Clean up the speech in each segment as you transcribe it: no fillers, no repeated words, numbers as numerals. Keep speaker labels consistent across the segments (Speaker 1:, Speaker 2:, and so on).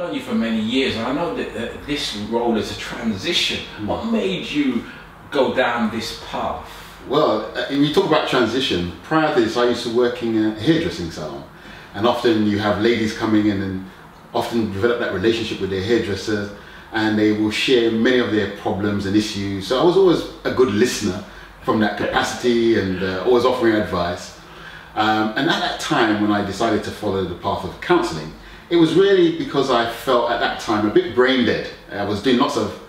Speaker 1: known you for many years, and I know that this role is a transition. What made you go down this path?
Speaker 2: Well, when you talk about transition, prior to this I used to work in a hairdressing salon, and often you have ladies coming in and often develop that relationship with their hairdresser, and they will share many of their problems and issues. So I was always a good listener from that capacity, and always offering advice. And at that time when I decided to follow the path of counselling, it was really because I felt at that time a bit brain dead. I was doing lots of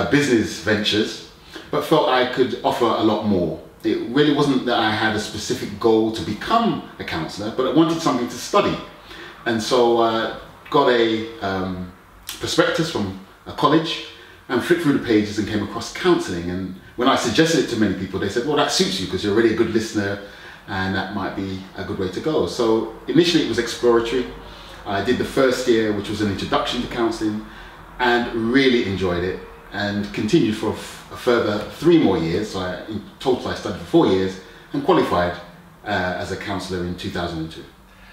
Speaker 2: business ventures, but felt I could offer a lot more. It really wasn't that I had a specific goal to become a counsellor, but I wanted something to study. And so got a prospectus from a college and flipped through the pages and came across counselling. And when I suggested it to many people, they said, well, that suits you because you're already a good listener and that might be a good way to go. So initially it was exploratory. I did the first year, which was an introduction to counselling, and really enjoyed it, and continued for a further 3 more years. So in total I studied for 4 years and qualified as a counsellor in 2002.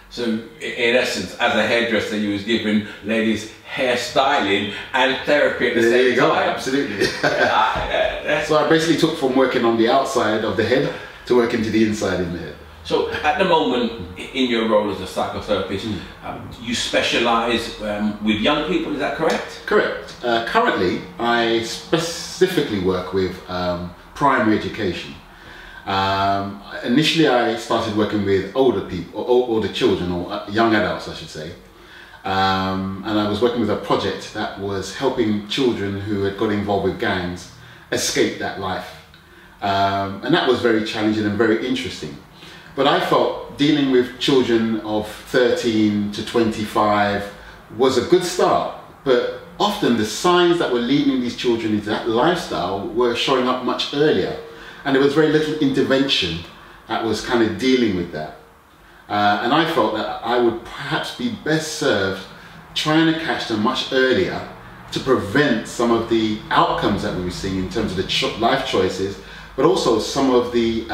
Speaker 2: So
Speaker 1: in essence, as a hairdresser, you was giving ladies hairstyling and therapy at the same time.
Speaker 2: There you go, absolutely. So I basically took from working on the outside of the head to working to the inside in the head.
Speaker 1: So at the moment, in your role as a psychotherapist, you specialise with young people, is that correct?
Speaker 2: Correct. Currently, I specifically work with primary education. Initially, I started working with older people, or older children, or young adults, I should say. And I was working with a project that was helping children who had got involved with gangs escape that life. And that was very challenging and very interesting. But I felt dealing with children of 13 to 25 was a good start, but often the signs that were leading these children into that lifestyle were showing up much earlier, and there was very little intervention that was kind of dealing with that. And I felt that I would perhaps be best served trying to catch them much earlier to prevent some of the outcomes that we were seeing in terms of the life choices, but also some of the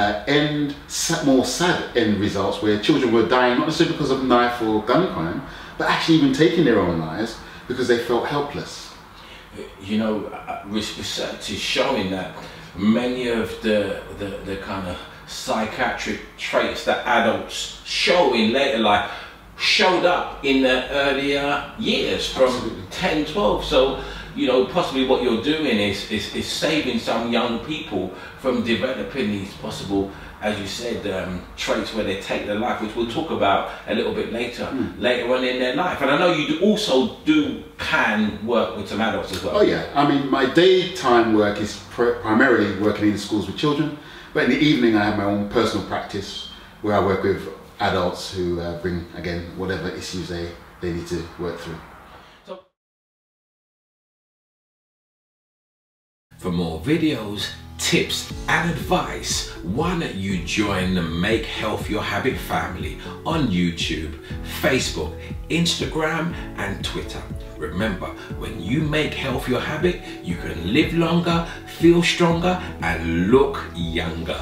Speaker 2: more sad end results where children were dying not necessarily because of knife or gun crime, but actually even taking their own lives because they felt helpless.
Speaker 1: You know, research is showing that many of the kind of psychiatric traits that adults show in later life showed up in the earlier years, from Absolutely. 10, 12. So, you know, possibly what you're doing is saving some young people from developing these possible, as you said, traits where they take their life, which we'll talk about a little bit later on in their life. And I know you also can work with some adults as well.
Speaker 2: Oh yeah, I mean, my daytime work is primarily working in the schools with children, but in the evening I have my own personal practice where I work with adults who bring, again, whatever issues they need to work through.
Speaker 1: For more videos, tips and advice, why don't you join the Make Health Your Habit family on YouTube, Facebook, Instagram and Twitter. Remember, when you make health your habit, you can live longer, feel stronger and look younger.